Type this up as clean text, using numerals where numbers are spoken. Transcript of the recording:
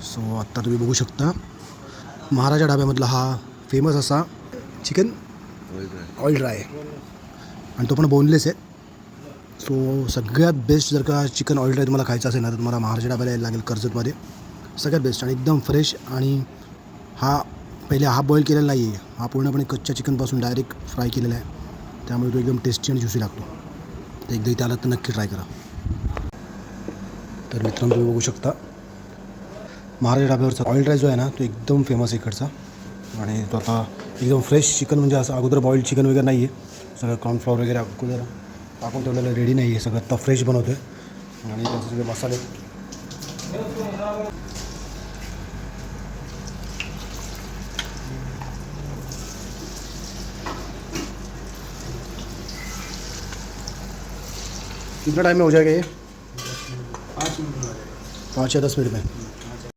So आत्ता तुम्ही बघू शकता महाराजा ढाब्यामधला हा फेमस असा चिकन ऑइल ड्राय आणि तो पण बोनलेस आहे. सो सगळ्यात बेस्ट जर का चिकन ऑइल ड्राय तुम्हाला खायचं असेल ना तर तुम्हाला महाराजा ढाब्याला यायला लागेल कर्जतमध्ये. सगळ्यात बेस्ट आणि एकदम फ्रेश. आणि हा पहिले हाफ बॉईल केलेला नाही आहे, हा पूर्णपणे कच्च्या चिकनपासून डायरेक्ट फ्राय केलेला आहे. त्यामुळे तो एकदम टेस्टी आणि ज्युसी लागतो. तर एकदा इथे आलात तर नक्की ट्राय करा. तर मित्रांनो तुम्ही बघू शकता महाराजा ढाब्यावरचा ऑइल ड्राय जो आहे ना तो एकदम फेमस आहे इकडचा. आणि तो आता एकदम फ्रेश चिकन, म्हणजे असं अगोदर बॉईल्ड चिकन वगैरे नाही आहे. सगळं कॉर्नफ्लॉवर वगैरे अगोदर टाकून ठेवलेलं रेडी नाही आहे. सगळं आता फ्रेश बनवतो आहे. आणि त्याचे सगळे मसाले कितना टाइम में हो जाएगा ये? 5 या 10 मिनट में.